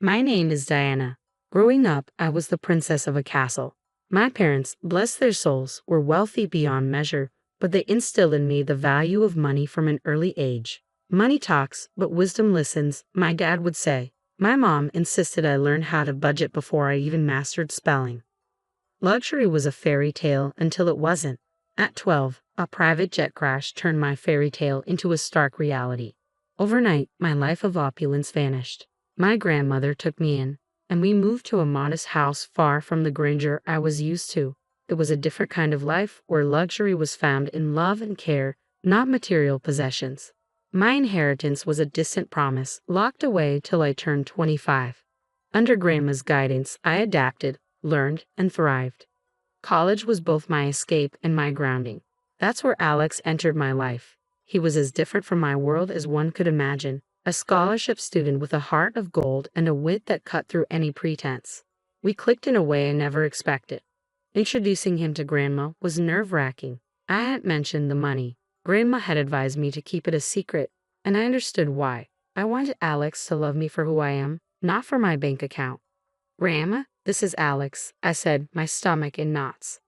My name is Diana. Growing up, I was the princess of a castle. My parents, bless their souls, were wealthy beyond measure, but they instilled in me the value of money from an early age. Money talks, but wisdom listens, my dad would say. My mom insisted I learn how to budget before I even mastered spelling. Luxury was a fairy tale until it wasn't. At 12, a private jet crash turned my fairy tale into a stark reality. Overnight, my life of opulence vanished. My grandmother took me in, and we moved to a modest house far from the grandeur I was used to. It was a different kind of life where luxury was found in love and care, not material possessions. My inheritance was a distant promise, locked away till I turned 25. Under Grandma's guidance, I adapted, learned, and thrived. College was both my escape and my grounding. That's where Alex entered my life. He was as different from my world as one could imagine, a scholarship student with a heart of gold and a wit that cut through any pretense. We clicked in a way I never expected. Introducing him to Grandma was nerve-wracking. I hadn't mentioned the money. Grandma had advised me to keep it a secret, and I understood why. I wanted Alex to love me for who I am, not for my bank account. "Grandma, this is Alex," I said, my stomach in knots.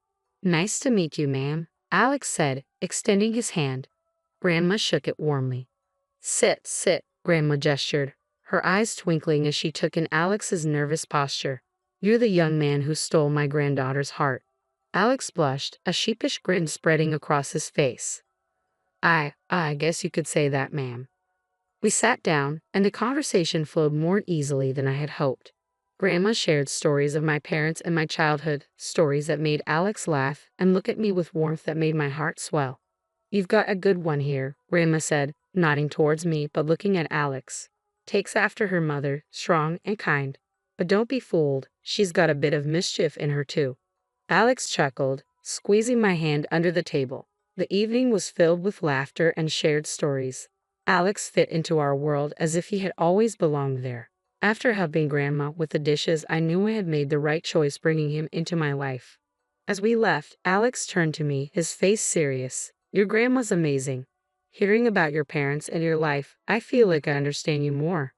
"Nice to meet you, ma'am," Alex said, extending his hand. Grandma shook it warmly. "Sit, sit," Grandma gestured, her eyes twinkling as she took in Alex's nervous posture. "You're the young man who stole my granddaughter's heart." Alex blushed, a sheepish grin spreading across his face. I guess you could say that, ma'am." We sat down, and the conversation flowed more easily than I had hoped. Grandma shared stories of my parents and my childhood, stories that made Alex laugh and look at me with warmth that made my heart swell. "You've got a good one here," Grandma said, nodding towards me but looking at Alex. "Takes after her mother, strong and kind. But don't be fooled, she's got a bit of mischief in her too." Alex chuckled, squeezing my hand under the table. The evening was filled with laughter and shared stories. Alex fit into our world as if he had always belonged there. After helping Grandma with the dishes, I knew I had made the right choice bringing him into my life. As we left, Alex turned to me, his face serious. "Your grandma's amazing. Hearing about your parents and your life, I feel like I understand you more."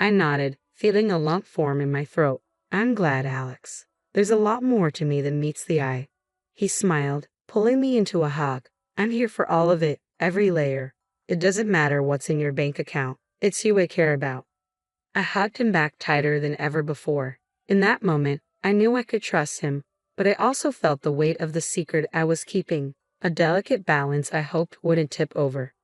I nodded, feeling a lump form in my throat. "I'm glad, Alex. There's a lot more to me than meets the eye." He smiled, pulling me into a hug. "I'm here for all of it, every layer. It doesn't matter what's in your bank account. It's you I care about." I hugged him back tighter than ever before. In that moment, I knew I could trust him, but I also felt the weight of the secret I was keeping, a delicate balance I hoped wouldn't tip over.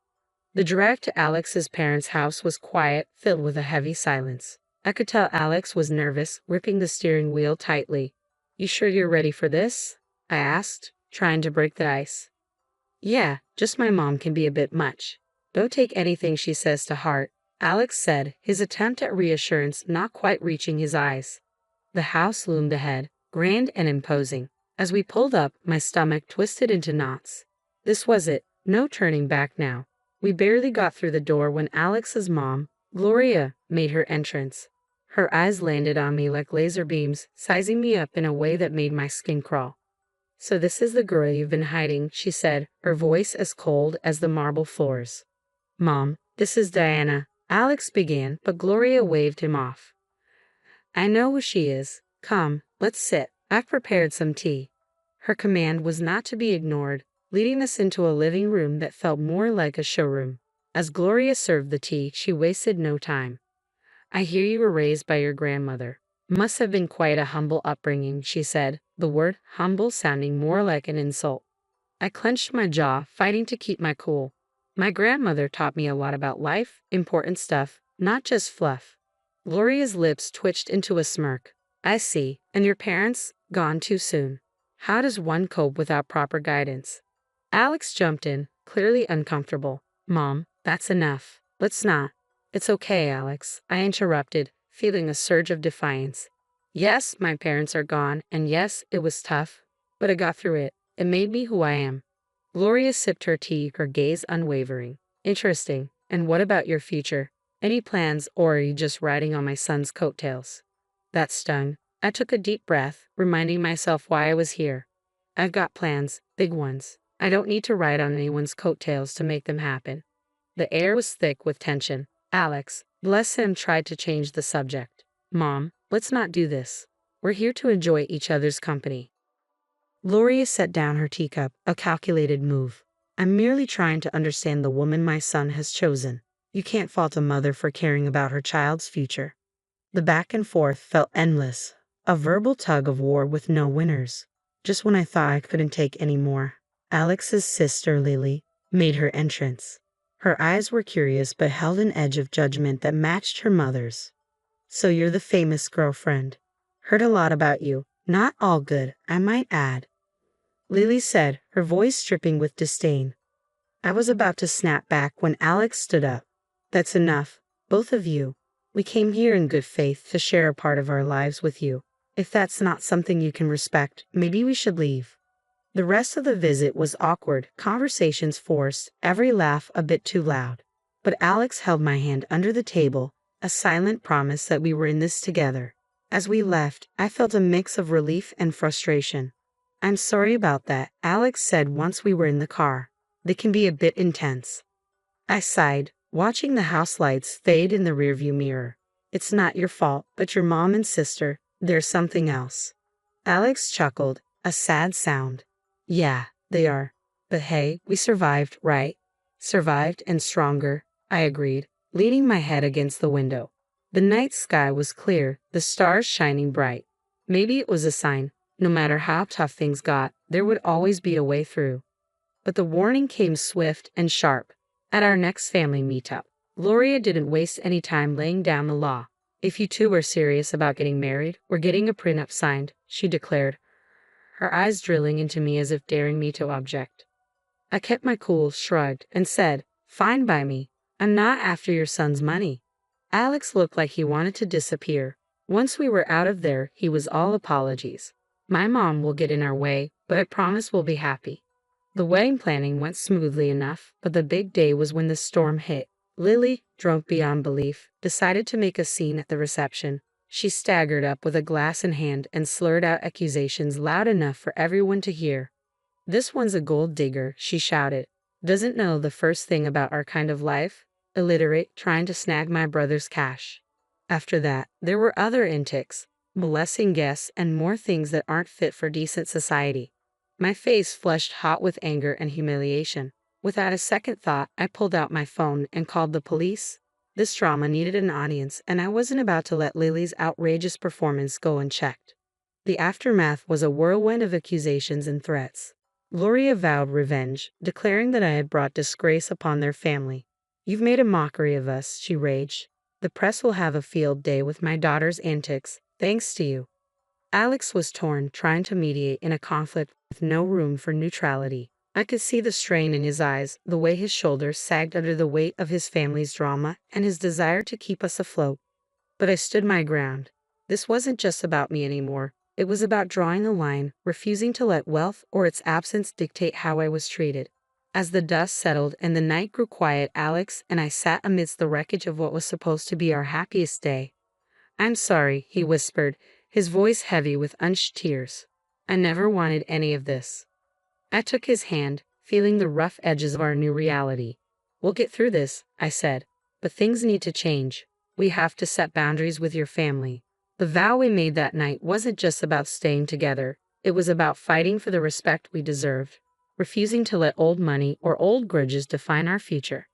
The drive to Alex's parents' house was quiet, filled with a heavy silence. I could tell Alex was nervous, gripping the steering wheel tightly. "You sure you're ready for this?" I asked, trying to break the ice. "Yeah, just my mom can be a bit much. Don't take anything she says to heart," Alex said, his attempt at reassurance not quite reaching his eyes. The house loomed ahead, grand and imposing. As we pulled up, my stomach twisted into knots. This was it, no turning back now. We barely got through the door when Alex's mom, Gloria, made her entrance. Her eyes landed on me like laser beams, sizing me up in a way that made my skin crawl. "So this is the girl you've been hiding," she said, her voice as cold as the marble floors. "Mom, this is Diana," Alex began, but Gloria waved him off. "I know who she is. Come, let's sit. I've prepared some tea." Her command was not to be ignored, leading us into a living room that felt more like a showroom. As Gloria served the tea, she wasted no time. "I hear you were raised by your grandmother. Must have been quite a humble upbringing," she said, the word humble sounding more like an insult. I clenched my jaw, fighting to keep my cool. "My grandmother taught me a lot about life, important stuff, not just fluff." Gloria's lips twitched into a smirk. "I see. And your parents? Gone too soon. How does one cope without proper guidance?" Alex jumped in, clearly uncomfortable. "Mom, that's enough. Let's not." "It's okay, Alex," I interrupted, feeling a surge of defiance. "Yes, my parents are gone, and yes, it was tough, but I got through it. It made me who I am." Gloria sipped her tea, her gaze unwavering. "Interesting. And what about your future? Any plans, or are you just riding on my son's coattails?" That stung. I took a deep breath, reminding myself why I was here. "I've got plans, big ones. I don't need to ride on anyone's coattails to make them happen." The air was thick with tension. Alex, bless him, tried to change the subject. Mom, let's not do this. We're here to enjoy each other's company. Gloria set down her teacup, a calculated move. I'm merely trying to understand the woman my son has chosen. You can't fault a mother for caring about her child's future. The back and forth felt endless, a verbal tug of war with no winners. Just when I thought I couldn't take any more, Alex's sister Lily made her entrance. Her eyes were curious but held an edge of judgment that matched her mother's. So you're the famous girlfriend. Heard a lot about you. Not all good, I might add. Lily said, her voice dripping with disdain. I was about to snap back when Alex stood up. That's enough, both of you. We came here in good faith to share a part of our lives with you. If that's not something you can respect, maybe we should leave. The rest of the visit was awkward, conversations forced, every laugh a bit too loud. But Alex held my hand under the table, a silent promise that we were in this together. As we left, I felt a mix of relief and frustration. I'm sorry about that, Alex said once we were in the car. They can be a bit intense. I sighed, watching the house lights fade in the rearview mirror. It's not your fault, but your mom and sister, there's something else. Alex chuckled, a sad sound. Yeah, they are. But hey, we survived, right? Survived and stronger, I agreed, leaning my head against the window. The night sky was clear, the stars shining bright. Maybe it was a sign, no matter how tough things got, there would always be a way through. But the warning came swift and sharp. At our next family meetup, Gloria didn't waste any time laying down the law. If you two are serious about getting married, we're getting a prenup signed, she declared, her eyes drilling into me as if daring me to object. I kept my cool, shrugged, and said, fine by me. I'm not after your son's money. Alex looked like he wanted to disappear. Once we were out of there, he was all apologies. My mom will get in our way, but I promise we'll be happy. The wedding planning went smoothly enough, but the big day was when the storm hit. Lily, drunk beyond belief, decided to make a scene at the reception. She staggered up with a glass in hand and slurred out accusations loud enough for everyone to hear. This one's a gold digger, she shouted. Doesn't know the first thing about our kind of life? Illiterate, trying to snag my brother's cash. After that, there were other antics, molesting guests and more things that aren't fit for decent society. My face flushed hot with anger and humiliation. Without a second thought, I pulled out my phone and called the police. This drama needed an audience, and I wasn't about to let Lily's outrageous performance go unchecked. The aftermath was a whirlwind of accusations and threats. Gloria vowed revenge, declaring that I had brought disgrace upon their family. You've made a mockery of us, she raged. The press will have a field day with my daughter's antics, thanks to you. Alex was torn, trying to mediate in a conflict with no room for neutrality. I could see the strain in his eyes, the way his shoulders sagged under the weight of his family's drama and his desire to keep us afloat. But I stood my ground. This wasn't just about me anymore. It was about drawing a line, refusing to let wealth or its absence dictate how I was treated. As the dust settled and the night grew quiet, Alex and I sat amidst the wreckage of what was supposed to be our happiest day. I'm sorry, he whispered, his voice heavy with unshed tears. I never wanted any of this. I took his hand, feeling the rough edges of our new reality. We'll get through this, I said, but things need to change. We have to set boundaries with your family. The vow we made that night wasn't just about staying together. It was about fighting for the respect we deserved, refusing to let old money or old grudges define our future.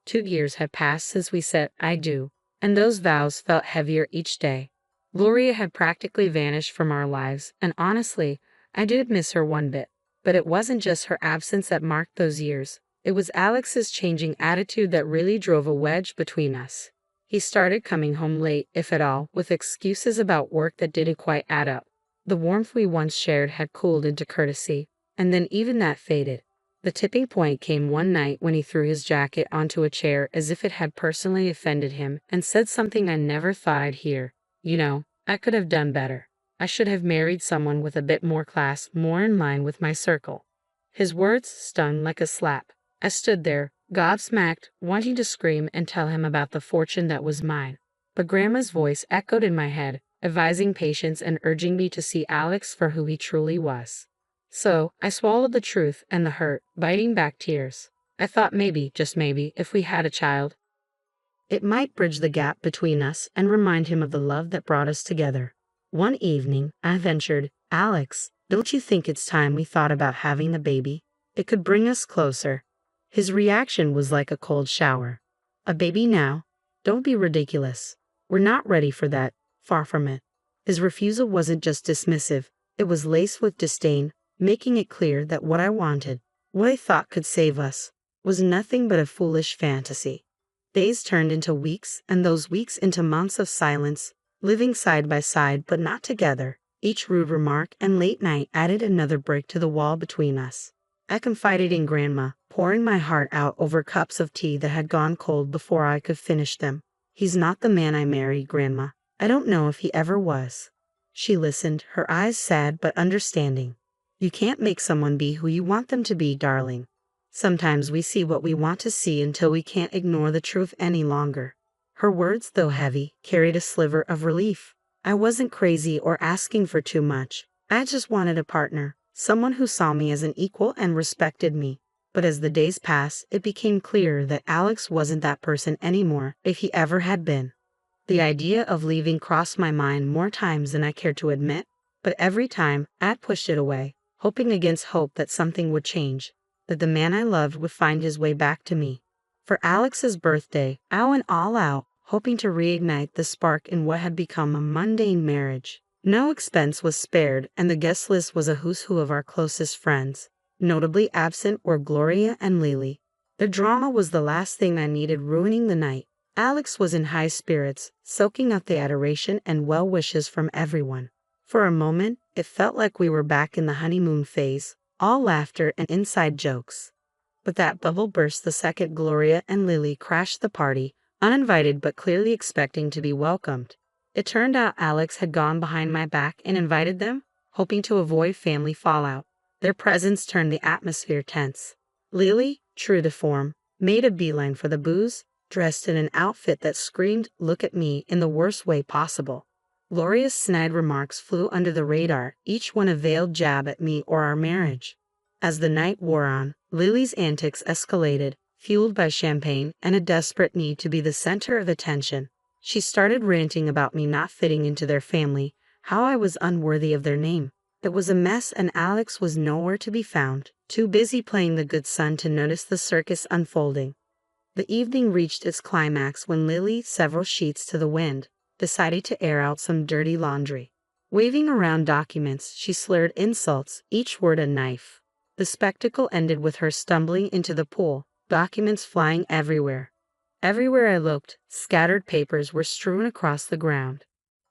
2 years had passed since we said I do, and those vows felt heavier each day. Gloria had practically vanished from our lives, and honestly, I did miss her one bit. But it wasn't just her absence that marked those years. It was Alex's changing attitude that really drove a wedge between us. He started coming home late, if at all, with excuses about work that didn't quite add up. The warmth we once shared had cooled into courtesy, and then even that faded. The tipping point came one night when he threw his jacket onto a chair as if it had personally offended him and said something I never thought I'd hear. You know, I could have done better. I should have married someone with a bit more class, more in line with my circle. His words stung like a slap. I stood there, gobsmacked, wanting to scream and tell him about the fortune that was mine. But Grandma's voice echoed in my head, advising patience and urging me to see Alex for who he truly was. So, I swallowed the truth and the hurt, biting back tears. I thought maybe, just maybe, if we had a child, It might bridge the gap between us and remind him of the love that brought us together. One evening, I ventured, "Alex, don't you think it's time we thought about having a baby? It could bring us closer." His reaction was like a cold shower. "A baby now? Don't be ridiculous. We're not ready for that, far from it." His refusal wasn't just dismissive, it was laced with disdain, making it clear that what I wanted, what I thought could save us, was nothing but a foolish fantasy. Days turned into weeks, and those weeks into months of silence, living side by side but not together. Each rude remark and late night added another brick to the wall between us. I confided in Grandma, pouring my heart out over cups of tea that had gone cold before I could finish them. "He's not the man I married, Grandma. I don't know if he ever was." She listened, her eyes sad but understanding. "You can't make someone be who you want them to be, darling. Sometimes we see what we want to see until we can't ignore the truth any longer." Her words, though heavy, carried a sliver of relief. I wasn't crazy or asking for too much. I just wanted a partner, someone who saw me as an equal and respected me. But as the days passed, it became clear that Alex wasn't that person anymore, if he ever had been. The idea of leaving crossed my mind more times than I cared to admit, but every time I'd pushed it away, hoping against hope that something would change, that the man I loved would find his way back to me. For Alex's birthday, I went all out, hoping to reignite the spark in what had become a mundane marriage. No expense was spared, and the guest list was a who's who of our closest friends. Notably absent were Gloria and Lily. The drama was the last thing I needed ruining the night. Alex was in high spirits, soaking up the adoration and well wishes from everyone. For a moment, it felt like we were back in the honeymoon phase, all laughter and inside jokes. But that bubble burst the second Gloria and Lily crashed the party, uninvited but clearly expecting to be welcomed. It turned out Alex had gone behind my back and invited them, hoping to avoid family fallout. Their presence turned the atmosphere tense. Lily, true to form, made a beeline for the booze, dressed in an outfit that screamed, "Look at me," in the worst way possible. Gloria's snide remarks flew under the radar, each one a veiled jab at me or our marriage. As the night wore on, Lily's antics escalated, fueled by champagne and a desperate need to be the center of attention. She started ranting about me not fitting into their family, how I was unworthy of their name. It was a mess, and Alex was nowhere to be found, too busy playing the good son to notice the circus unfolding. The evening reached its climax when Lily, several sheets to the wind, decided to air out some dirty laundry. Waving around documents, she slurred insults, each word a knife. The spectacle ended with her stumbling into the pool, documents flying everywhere. Everywhere I looked, scattered papers were strewn across the ground.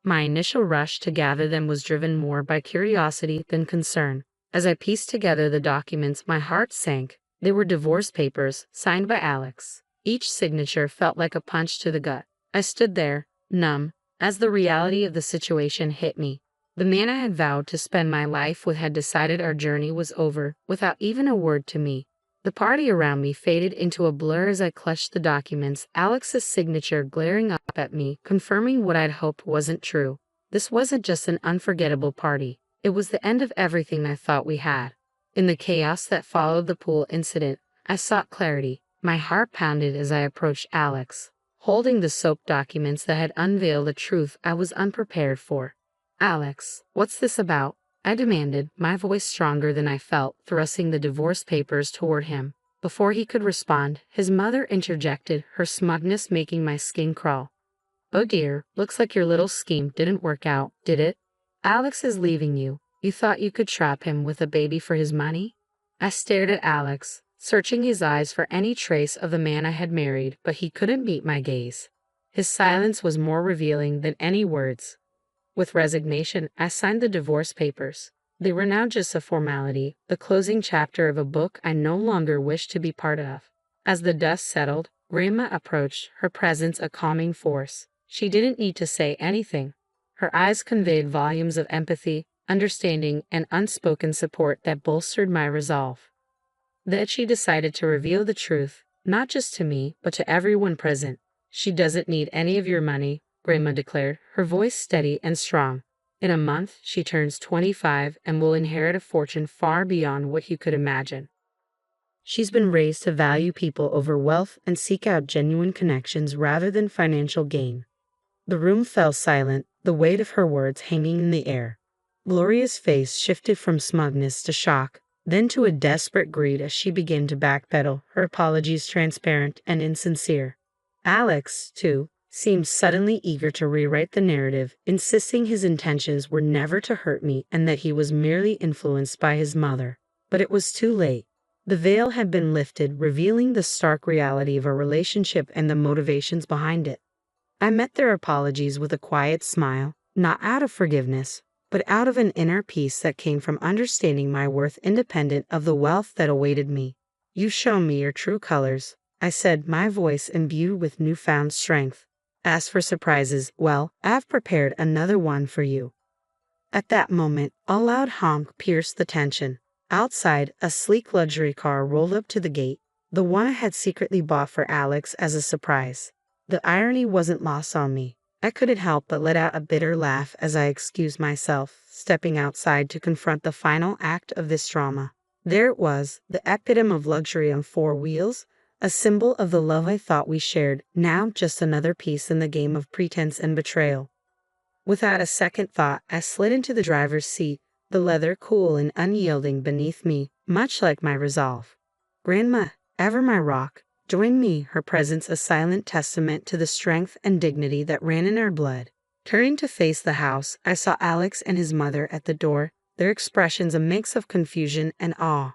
My initial rush to gather them was driven more by curiosity than concern. As I pieced together the documents, my heart sank. They were divorce papers, signed by Alex. Each signature felt like a punch to the gut. I stood there, numb, as the reality of the situation hit me. The man I had vowed to spend my life with had decided our journey was over, without even a word to me. The party around me faded into a blur as I clutched the documents, Alex's signature glaring up at me, confirming what I'd hoped wasn't true. This wasn't just an unforgettable party. It was the end of everything I thought we had. In the chaos that followed the pool incident, I sought clarity. My heart pounded as I approached Alex, holding the soaked documents that had unveiled a truth I was unprepared for. "Alex, what's this about?" I demanded, my voice stronger than I felt, thrusting the divorce papers toward him. Before he could respond, his mother interjected, her smugness making my skin crawl. "Oh dear, looks like your little scheme didn't work out, did it? Alex is leaving you. You thought you could trap him with a baby for his money?" I stared at Alex, searching his eyes for any trace of the man I had married, but he couldn't meet my gaze. His silence was more revealing than any words. With resignation, I signed the divorce papers. They were now just a formality, the closing chapter of a book I no longer wished to be part of. As the dust settled, Grandma approached, her presence a calming force. She didn't need to say anything. Her eyes conveyed volumes of empathy, understanding, and unspoken support that bolstered my resolve. Then she decided to reveal the truth, not just to me, but to everyone present. "She doesn't need any of your money," Grandma declared, her voice steady and strong. "In a month, she turns 25 and will inherit a fortune far beyond what you could imagine." She's been raised to value people over wealth and seek out genuine connections rather than financial gain. The room fell silent, the weight of her words hanging in the air. Gloria's face shifted from smugness to shock, then to a desperate greed as she began to backpedal, her apologies transparent and insincere. Alex, too, seemed suddenly eager to rewrite the narrative, insisting his intentions were never to hurt me and that he was merely influenced by his mother. But it was too late. The veil had been lifted, revealing the stark reality of our relationship and the motivations behind it. I met their apologies with a quiet smile, not out of forgiveness, but out of an inner peace that came from understanding my worth independent of the wealth that awaited me. "You've shown me your true colors," I said, my voice imbued with newfound strength. "As for surprises, well, I've prepared another one for you." At that moment, a loud honk pierced the tension. Outside, a sleek luxury car rolled up to the gate, the one I had secretly bought for Alex as a surprise. The irony wasn't lost on me. I couldn't help but let out a bitter laugh as I excused myself, stepping outside to confront the final act of this drama. There it was, the epitome of luxury on four wheels, a symbol of the love I thought we shared, now just another piece in the game of pretense and betrayal. Without a second thought, I slid into the driver's seat, the leather cool and unyielding beneath me, much like my resolve. Grandma, ever my rock, joined me, her presence a silent testament to the strength and dignity that ran in our blood. Turning to face the house, I saw Alex and his mother at the door, their expressions a mix of confusion and awe.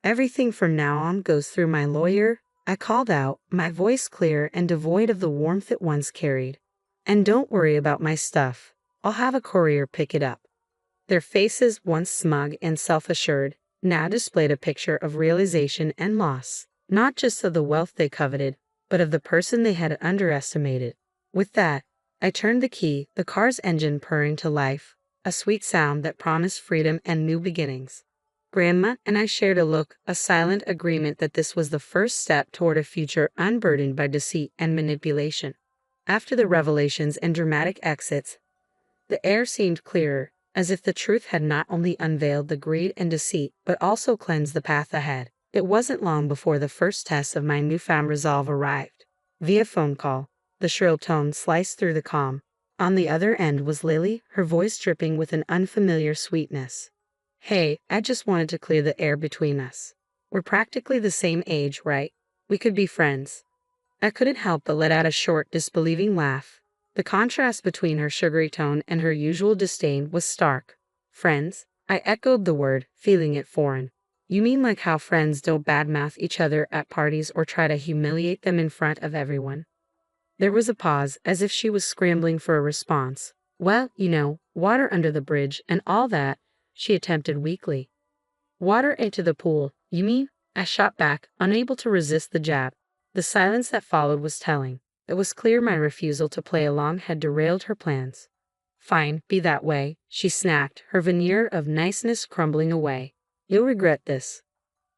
"Everything from now on goes through my lawyer," I called out, my voice clear and devoid of the warmth it once carried. "And don't worry about my stuff. I'll have a courier pick it up." Their faces, once smug and self-assured, now displayed a picture of realization and loss, not just of the wealth they coveted, but of the person they had underestimated. With that, I turned the key, the car's engine purring to life, a sweet sound that promised freedom and new beginnings. Grandma and I shared a look, a silent agreement that this was the first step toward a future unburdened by deceit and manipulation. After the revelations and dramatic exits, the air seemed clearer, as if the truth had not only unveiled the greed and deceit, but also cleansed the path ahead. It wasn't long before the first test of my newfound resolve arrived. Via phone call, the shrill tone sliced through the calm. On the other end was Lily, her voice dripping with an unfamiliar sweetness. "Hey, I just wanted to clear the air between us. We're practically the same age, right? We could be friends." I couldn't help but let out a short, disbelieving laugh. The contrast between her sugary tone and her usual disdain was stark. "Friends?" I echoed the word, feeling it foreign. "You mean like how friends don't badmouth each other at parties or try to humiliate them in front of everyone?" There was a pause, as if she was scrambling for a response. "Well, you know, water under the bridge and all that," she attempted weakly. "Water into the pool, you mean?" I shot back, unable to resist the jab. The silence that followed was telling. It was clear my refusal to play along had derailed her plans. "Fine, be that way," she snapped, her veneer of niceness crumbling away. "You'll regret this."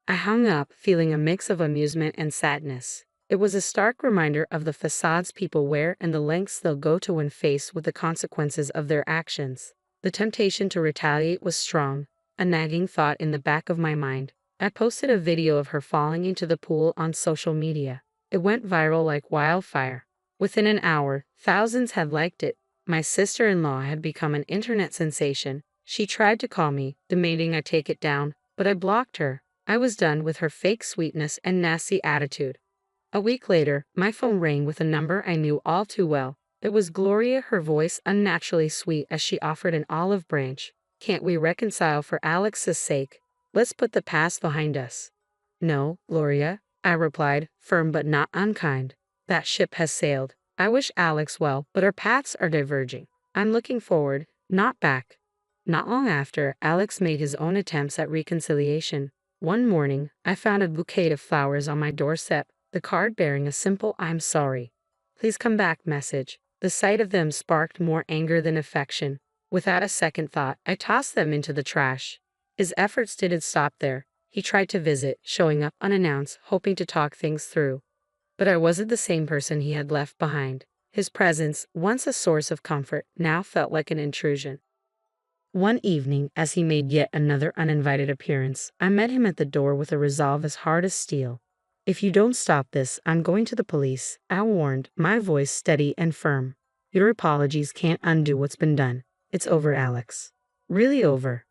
I hung up, feeling a mix of amusement and sadness. It was a stark reminder of the facades people wear and the lengths they'll go to when faced with the consequences of their actions. The temptation to retaliate was strong, a nagging thought in the back of my mind. I posted a video of her falling into the pool on social media. It went viral like wildfire. Within an hour, thousands had liked it. My sister-in-law had become an internet sensation. She tried to call me, demanding I take it down, but I blocked her. I was done with her fake sweetness and nasty attitude. A week later, my phone rang with a number I knew all too well. It was Gloria, her voice unnaturally sweet as she offered an olive branch. "Can't we reconcile for Alex's sake? Let's put the past behind us." "No, Gloria," I replied, firm but not unkind. "That ship has sailed. I wish Alex well, but our paths are diverging. I'm looking forward, not back." Not long after, Alex made his own attempts at reconciliation. One morning, I found a bouquet of flowers on my doorstep, the card bearing a simple "I'm sorry. Please come back" message. The sight of them sparked more anger than affection. Without a second thought, I tossed them into the trash. His efforts didn't stop there. He tried to visit, showing up unannounced, hoping to talk things through. But I wasn't the same person he had left behind. His presence, once a source of comfort, now felt like an intrusion. One evening, as he made yet another uninvited appearance, I met him at the door with a resolve as hard as steel. "If you don't stop this, I'm going to the police," I warned, my voice steady and firm. "Your apologies can't undo what's been done. It's over, Alex. Really over."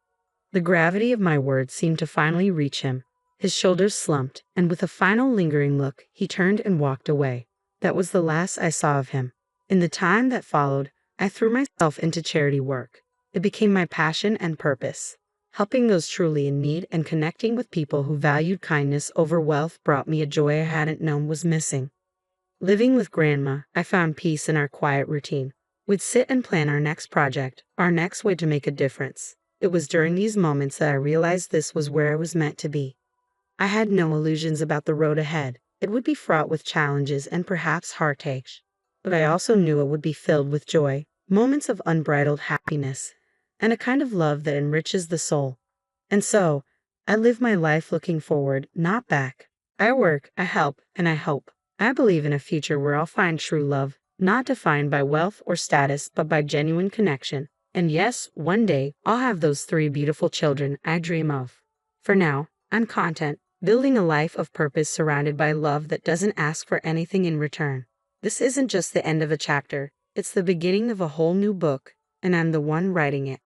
The gravity of my words seemed to finally reach him. His shoulders slumped, and with a final lingering look, he turned and walked away. That was the last I saw of him. In the time that followed, I threw myself into charity work. It became my passion and purpose. Helping those truly in need and connecting with people who valued kindness over wealth brought me a joy I hadn't known was missing. Living with Grandma, I found peace in our quiet routine. We'd sit and plan our next project, our next way to make a difference. It was during these moments that I realized this was where I was meant to be. I had no illusions about the road ahead. It would be fraught with challenges and perhaps heartache. But I also knew it would be filled with joy, moments of unbridled happiness, and a kind of love that enriches the soul. And so, I live my life looking forward, not back. I work, I help, and I hope. I believe in a future where I'll find true love, not defined by wealth or status, but by genuine connection. And yes, one day, I'll have those 3 beautiful children I dream of. For now, I'm content, building a life of purpose surrounded by love that doesn't ask for anything in return. This isn't just the end of a chapter, it's the beginning of a whole new book, and I'm the one writing it.